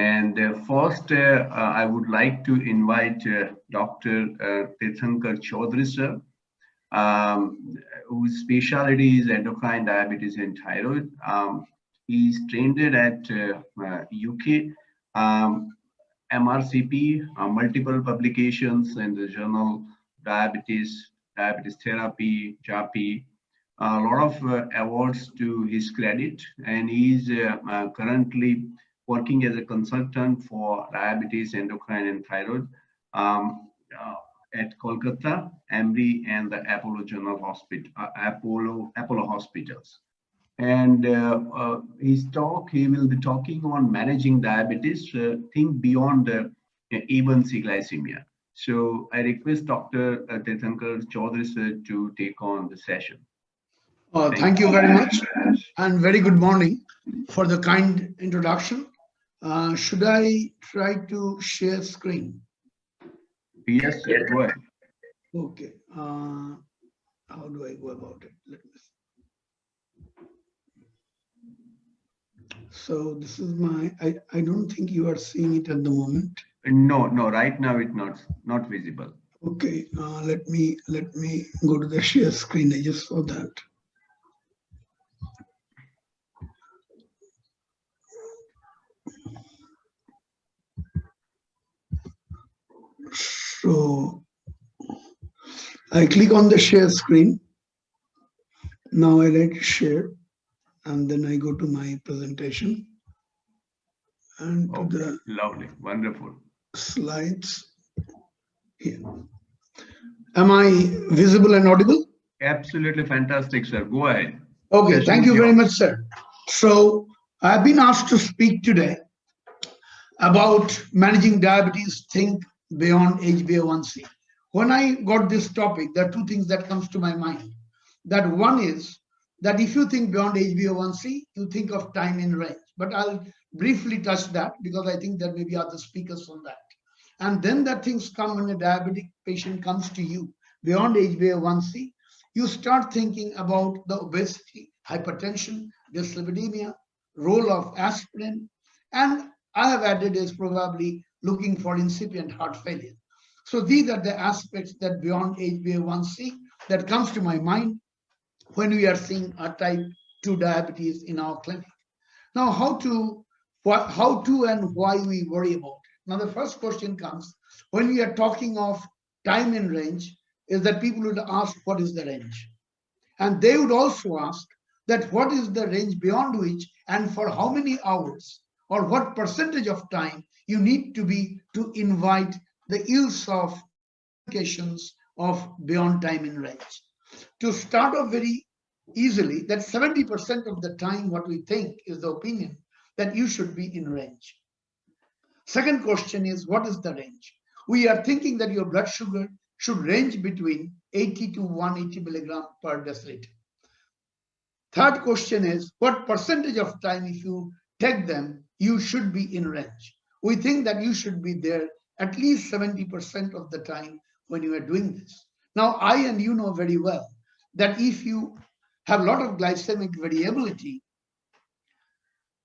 And first, I would like to invite Dr. Thirthankar Chaudhary, sir, whose specialty is endocrine diabetes and thyroid. He's trained at UK, MRCP, multiple publications in the journal Diabetes, Diabetes Therapy, JAPI, a lot of awards to his credit, and he's currently working as a consultant for diabetes, endocrine, and thyroid at Kolkata, Emory, and the Apollo General Hospital, Apollo Hospitals. And his talk, he will be talking on managing diabetes, think beyond A1C glycemia. So I request Dr. Thirthankar Chaudhary sir to take on the session. Thank you very much, and very good morning for the kind introduction. Should I try to share screen? Yes, sir, go ahead. Okay. How do I go about it? Let me see. So this is my, I don't think you are seeing it at the moment. No, right now it's not visible. Okay, let me go to the share screen. I just saw that. So I click on the share screen. Now I like to share, and then I go to my presentation and to the lovely, wonderful slides here. Am I visible and audible? Absolutely fantastic, sir. Go ahead. Okay, thank you very much, sir. So I've been asked to speak today about managing diabetes, think beyond HbA1c. When I got this topic, there are two things that comes to my mind. That one is that if you think beyond HbA1c, you think of time in range. But I'll briefly touch that because I think there may be other speakers on that. And then that things come when a diabetic patient comes to you beyond HbA1c, you start thinking about the obesity, hypertension, dyslipidemia, role of aspirin, and I have added is probably looking for incipient heart failure. So these are the aspects that beyond HbA1c that comes to my mind when we are seeing a type 2 diabetes in our clinic. Now, how to and why we worry about it. Now, the first question comes when we are talking of time in range is that people would ask, what is the range? And they would also ask that what is the range beyond which and for how many hours or what percentage of time you need to be to invite the ills of complications of beyond time in range. To start off very easily, that 70% of the time what we think is the opinion that you should be in range. Second question is, what is the range? We are thinking that your blood sugar should range between 80 to 180 milligram per deciliter. Third question is, what percentage of time if you take them, you should be in range? We think that you should be there at least 70% of the time when you are doing this. Now, I and you know very well that if you have a lot of glycemic variability,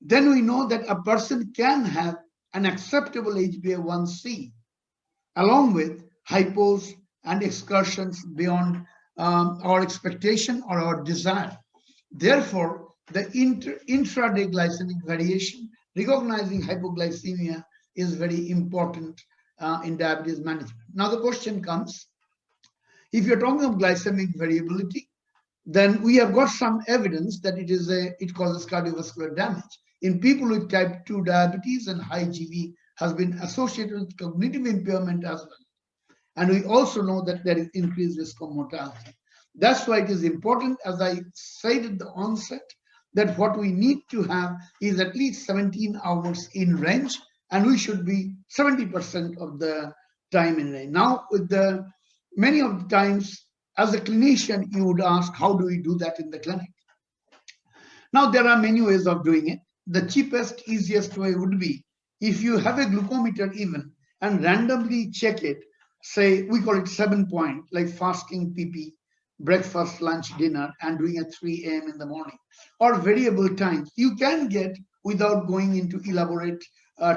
then we know that a person can have an acceptable HbA1c along with hypos and excursions beyond our expectation or our desire. Therefore, the intraday glycemic variation, recognizing hypoglycemia is very important in diabetes management. Now the question comes, if you're talking of glycemic variability, then we have got some evidence that it causes cardiovascular damage. In people with type 2 diabetes and high GV has been associated with cognitive impairment as well. And we also know that there is increased risk of mortality. That's why it is important, as I said at the onset, that what we need to have is at least 17 hours in range, and we should be 70% of the time in range. Now, with many of the times, as a clinician, you would ask, how do we do that in the clinic? Now, there are many ways of doing it. The cheapest, easiest way would be if you have a glucometer even and randomly check it, say, we call it 7-point, like fasting PP, breakfast, lunch, dinner, and doing at 3 a.m. in the morning, or variable times. You can get, without going into elaborate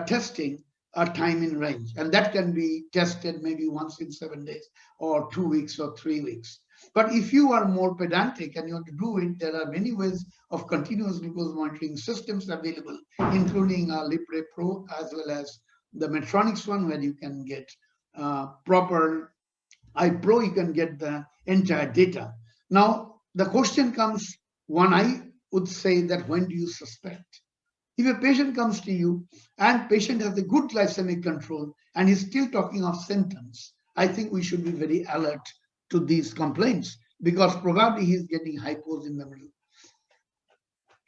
testing a time in range, and that can be tested maybe once in 7 days or 2 weeks or 3 weeks. But if you are more pedantic and you want to do it, there are many ways of continuous glucose monitoring systems available, including Libre Pro as well as the Medtronic's one, where you can get proper iPro, you can get the entire data. Now, the question comes, one I would say that when do you suspect? If a patient comes to you and patient has a good glycemic control and is still talking of symptoms, I think we should be very alert to these complaints because probably he's getting hypos in the middle.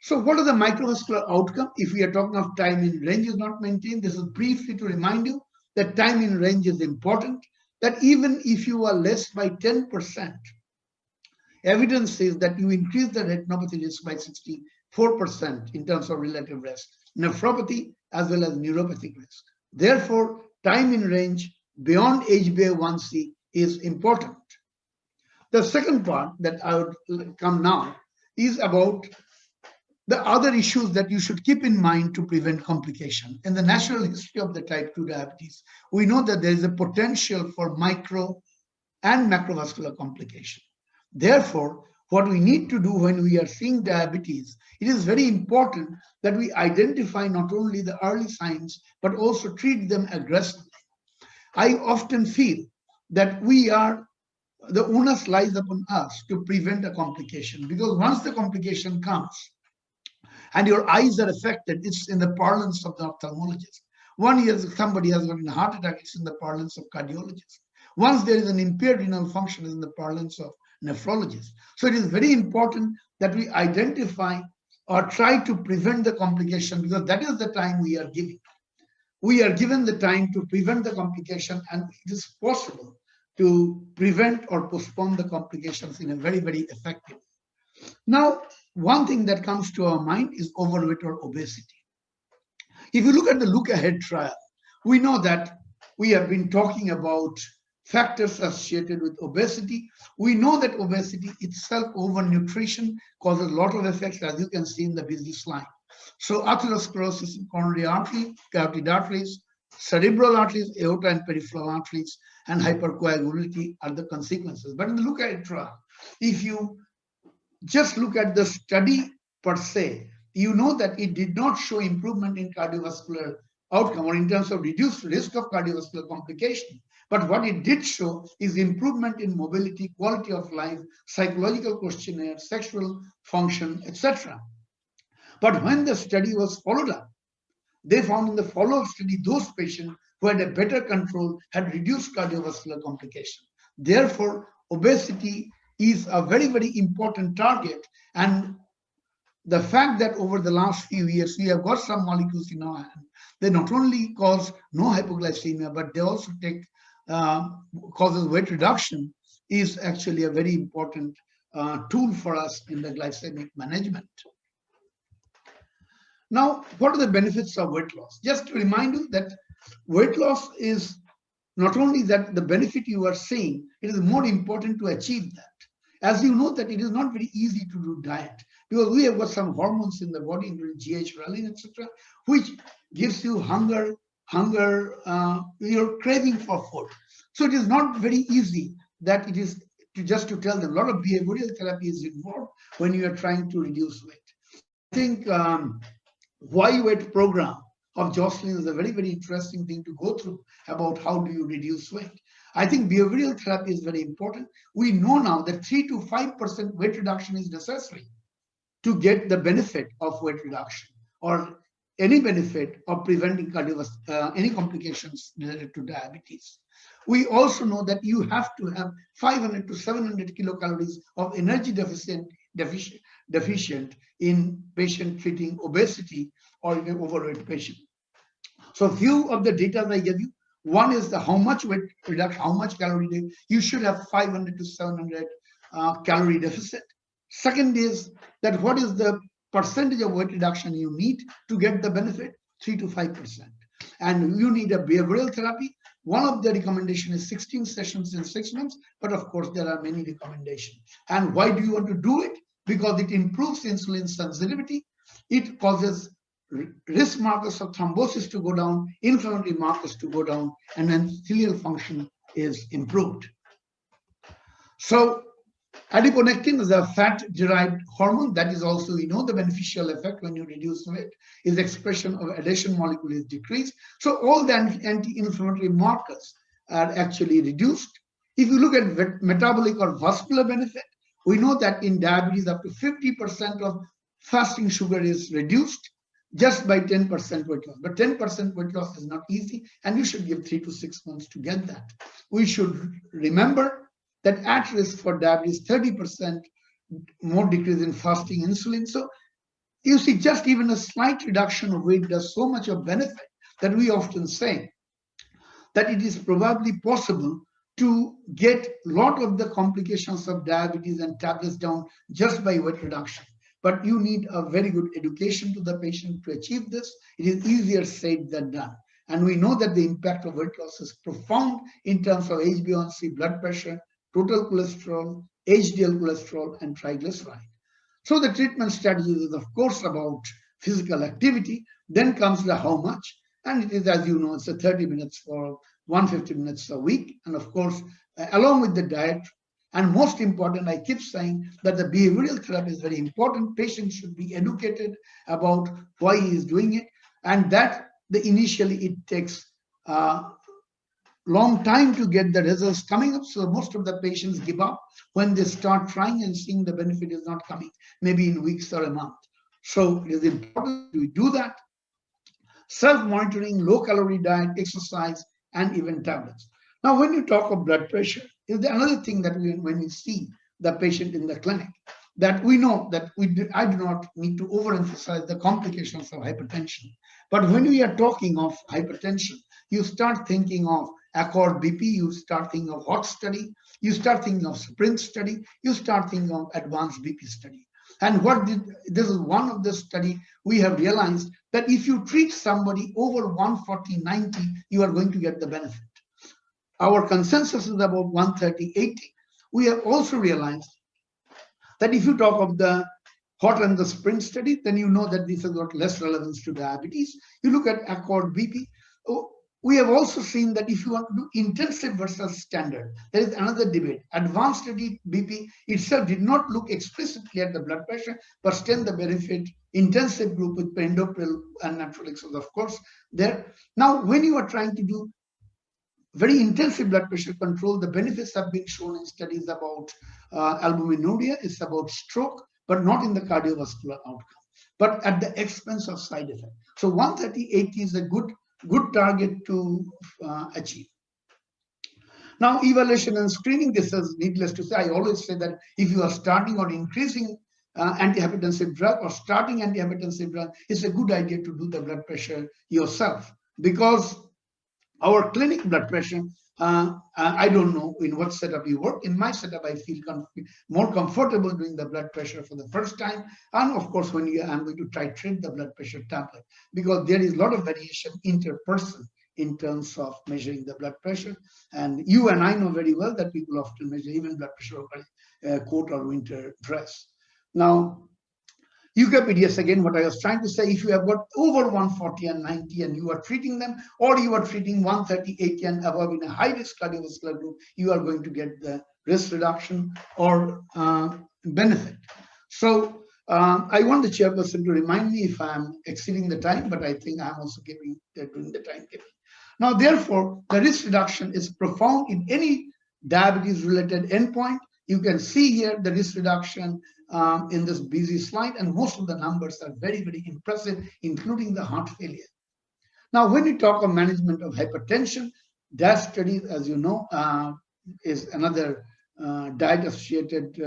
So what are the microvascular outcome? If we are talking of time in range is not maintained, this is briefly to remind you that time in range is important, that even if you are less by 10%, evidence says that you increase the retinopathy risk by 64% in terms of relative risk, nephropathy as well as neuropathic risk. Therefore, time in range beyond HbA1c is important. The second part that I would come now is about the other issues that you should keep in mind to prevent complication. In the natural history of the type 2 diabetes, we know that there is a potential for micro and macrovascular complication. Therefore, what we need to do when we are seeing diabetes, it is very important that we identify not only the early signs, but also treat them aggressively. I often feel that the onus lies upon us to prevent a complication, because once the complication comes and your eyes are affected, it's in the parlance of the ophthalmologist. Somebody has gotten a heart attack, it's in the parlance of cardiologist. Once there is an impaired renal function, it's in the parlance of nephrologist. So it is very important that we identify or try to prevent the complication, because that is the time we are giving. We are given the time to prevent the complication, and it is possible to prevent or postpone the complications in a very, very effective way. Now, one thing that comes to our mind is overweight or obesity. If you look at the Look Ahead trial, we know that we have been talking about factors associated with obesity. We know that obesity itself, overnutrition, causes a lot of effects, as you can see in the busy slide. So atherosclerosis in coronary artery, carotid arteries, cerebral arteries, aorta and peripheral arteries, and hypercoagulability are the consequences. But in the Look Ahead trial, if you just look at the study per se, you know that it did not show improvement in cardiovascular outcome or in terms of reduced risk of cardiovascular complication. But what it did show is improvement in mobility, quality of life, psychological questionnaire, sexual function, etc. But when the study was followed up, they found in the follow-up study those patients who had a better control had reduced cardiovascular complication. Therefore, obesity is a very, very important target. And the fact that over the last few years, we have got some molecules in our hand, they not only cause no hypoglycemia, but they also causes weight reduction, is actually a very important tool for us in the glycemic management. Now, what are the benefits of weight loss? Just to remind you that weight loss is not only that the benefit you are seeing, it is more important to achieve that. As you know that it is not very easy to do diet, because we have got some hormones in the body, including GH, ghrelin, etc., which gives you hunger, you're craving for food. So it is not very easy that it is just to tell them. A lot of behavioral therapy is involved when you are trying to reduce weight. I think Why Weight program of Jocelyn is a very, very interesting thing to go through about how do you reduce weight. I think behavioral therapy is very important. We know now that 3 to 5% weight reduction is necessary to get the benefit of weight reduction or any benefit of preventing any complications related to diabetes. We also know that you have to have 500 to 700 kilocalories of energy deficient in patient treating obesity or in an overweight patient. So few of the data I gave you. One is the how much weight reduction, how much calorie you should have 500 to 700 calorie deficit. Second is that what is the percentage of weight reduction you need to get the benefit? 3 to 5%. And you need a behavioral therapy. One of the recommendation is 16 sessions in 6 months, but of course there are many recommendations. And why do you want to do it? Because it improves insulin sensitivity. It causes risk markers of thrombosis to go down, inflammatory markers to go down, and endothelial function is improved. So adiponectin is a fat-derived hormone that is also, the beneficial effect when you reduce weight is expression of adhesion molecule is decreased. So all the anti-inflammatory markers are actually reduced. If you look at metabolic or vascular benefit, we know that in diabetes up to 50% of fasting sugar is reduced just by 10% weight loss. But 10% weight loss is not easy, and you should give 3 to 6 months to get that. We should remember that at risk for diabetes, 30% more decrease in fasting insulin. So you see, just even a slight reduction of weight does so much of benefit that we often say that it is probably possible to get a lot of the complications of diabetes and tablets down just by weight reduction. But you need a very good education to the patient to achieve this. It is easier said than done. And we know that the impact of weight loss is profound in terms of HbA1c, blood pressure, total cholesterol, HDL cholesterol, and triglyceride. So the treatment strategy is, of course, about physical activity. Then comes the how much. And it is, as you know, it's a 30 minutes for 150 minutes a week. And of course, along with the diet, and most important, I keep saying that the behavioral therapy is very important. Patients should be educated about why he is doing it. And that initially it takes long time to get the results coming up. So most of the patients give up when they start trying and seeing the benefit is not coming, maybe in weeks or a month. So it is important we do that. Self-monitoring, low-calorie diet, exercise, and even tablets. Now, when you talk of blood pressure, is there another thing that when we see the patient in the clinic, that we know that I do not need to overemphasize the complications of hypertension. But when we are talking of hypertension, you start thinking of Accord BP, you start thinking of HOT study, you start thinking of Sprint study, you start thinking of advanced BP study. And this is one of the study we have realized that if you treat somebody over 140/90, you are going to get the benefit. Our consensus is about 130/80. We have also realized that if you talk of the HOT and the Sprint study, then you know that this has got less relevance to diabetes. You look at Accord BP. We have also seen that if you want to do intensive versus standard, there is another debate. Advanced study BP itself did not look explicitly at the blood pressure, but still the benefit. Intensive group with perindopril and naproxen, of course, there. Now, when you are trying to do very intensive blood pressure control, the benefits have been shown in studies about albuminuria, it's about stroke, but not in the cardiovascular outcome, but at the expense of side effect. So 130/80 is a good target to achieve. Now, evaluation and screening, this is needless to say. I always say that if you are starting or increasing antihypertensive drug or starting antihypertensive drug, it's a good idea to do the blood pressure yourself, because our clinic blood pressure, I don't know in what setup you work. In my setup, I feel more comfortable doing the blood pressure for the first time. And of course, when I'm going to titrate the blood pressure tablet, because there is a lot of variation interperson in terms of measuring the blood pressure. And you and I know very well that people often measure even blood pressure over coat or winter dress. Now, EUCAPEDIAS, again, what I was trying to say, if you have got over 140/90 and you are treating them, or you are treating 130/80 and above in a high-risk cardiovascular group, you are going to get the risk reduction or benefit. So I want the chairperson to remind me if I'm exceeding the time, but I think I'm also doing the time giving. Now, therefore, the risk reduction is profound in any diabetes-related endpoint. You can see here the risk reduction in this busy slide, and most of the numbers are very, very impressive, including the heart failure. Now, when you talk of management of hypertension, DASH studies, as you know, is another diet-associated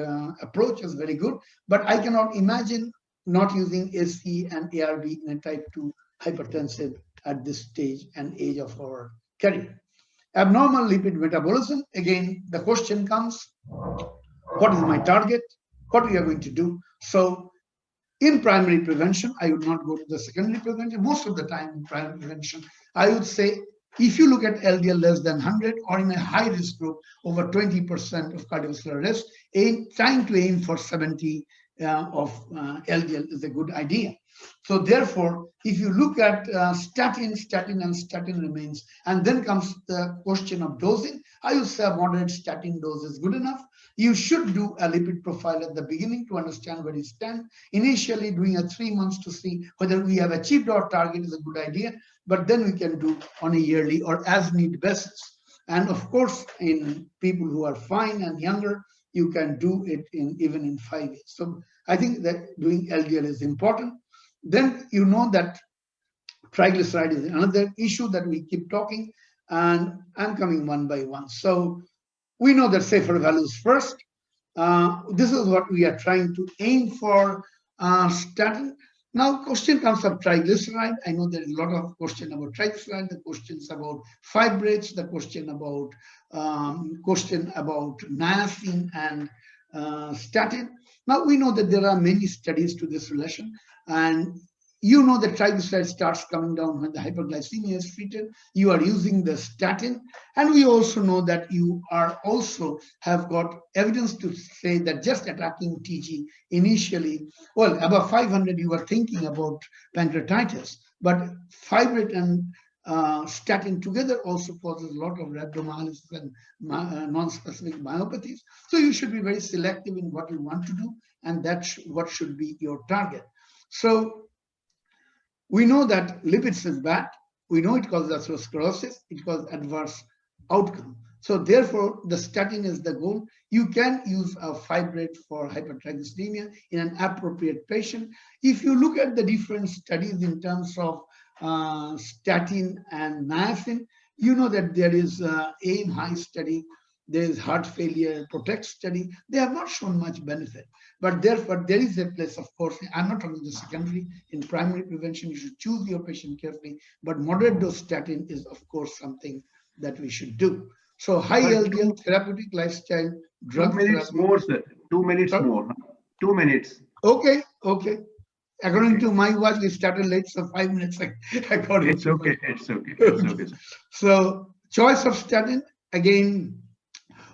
approach, is very good, but I cannot imagine not using AC and ARB in a type 2 hypertensive at this stage and age of our career. Abnormal lipid metabolism, again, the question comes, what is my target? What we are going to do? So in primary prevention, I would not go to the secondary prevention. Most of the time in primary prevention, I would say, if you look at LDL less than 100 or in a high risk group, over 20% of cardiovascular risk, trying to aim for 70 LDL is a good idea. So therefore, if you look at statin remains, and then comes the question of dosing. I would say a moderate statin dose is good enough. You should do a lipid profile at the beginning to understand where you stand. Initially, doing a 3 months to see whether we have achieved our target is a good idea, but then we can do on a yearly or as need basis. And of course, in people who are fine and younger, you can do it even in 5 years. So I think that doing LDL is important. Then you know that triglyceride is another issue that we keep talking, and I'm coming one by one. So we know that safer values first. This is what we are trying to aim for statin. Now, question comes up triglyceride. I know there is a lot of question about triglyceride, the questions about fibrates, the question about niacin and statin. Now we know that there are many studies to this relation, and you know that triglyceride starts coming down when the hyperglycemia is treated. You are using the statin, and we also know that you are also have got evidence to say that just attacking TG initially, well, above 500, you are thinking about pancreatitis, but fibrate and statin together also causes a lot of rhabdomyolysis and non-specific myopathies. So you should be very selective in what you want to do, and that's what should be your target. So we know that lipids is bad. We know it causes atherosclerosis. It causes adverse outcome. So therefore, the statin is the goal. You can use a fibrate for hypertriglyceridemia in an appropriate patient. If you look at the different studies in terms of statin and niacin, you know that there is AIM high study, there is heart failure protect study. They have not shown much benefit, but therefore there is a place, of course. I'm not talking the secondary. In primary prevention, you should choose your patient carefully, but moderate dose statin is, of course, something that we should do. So high LDL therapeutic lifestyle drug 2 minutes therapy. more, sir. 2 minutes more. 2 minutes. Okay. According to my watch, we started late, so 5 minutes. According it's to okay. It's okay. It's okay. Sir. So choice of statin, again,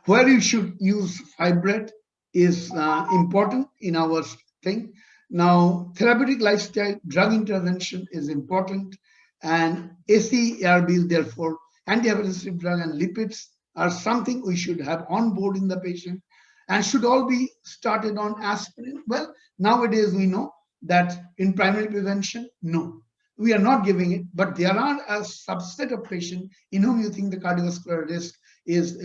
where you should use fibrate is important in our thing. Now, therapeutic lifestyle drug intervention is important, and ACE/ARBs, therefore, antihypertensive drug and lipids are something we should have on board in the patient, and should all be started on aspirin. Well, nowadays we know that in primary prevention, no, we are not giving it, but there are a subset of patients in whom you think the cardiovascular risk is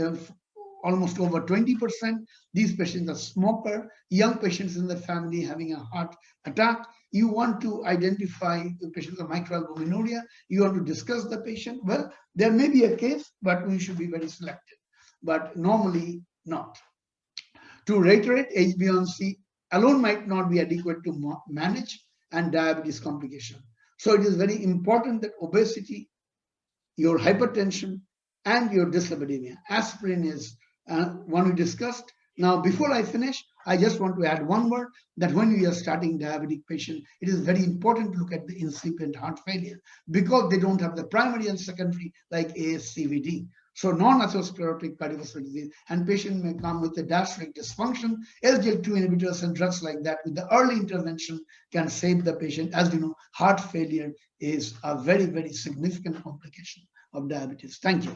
almost over 20%. These patients are smoker, young patients in the family having a heart attack. You want to identify the patients of microalbuminuria. You want to discuss the patient. Well, there may be a case, but we should be very selective, but normally not. To reiterate, HbA1c alone might not be adequate to manage and diabetes complication. So it is very important that obesity, your hypertension, and your dyslipidemia. Aspirin is one we discussed. Now, before I finish, I just want to add one word, that when we are starting diabetic patient, it is very important to look at the incipient heart failure, because they don't have the primary and secondary like ASCVD. So non-atherosclerotic cardiovascular disease, and patient may come with a gastric dysfunction. SGLT2 inhibitors and drugs like that with the early intervention can save the patient. As you know, heart failure is a very, very significant complication of diabetes. Thank you.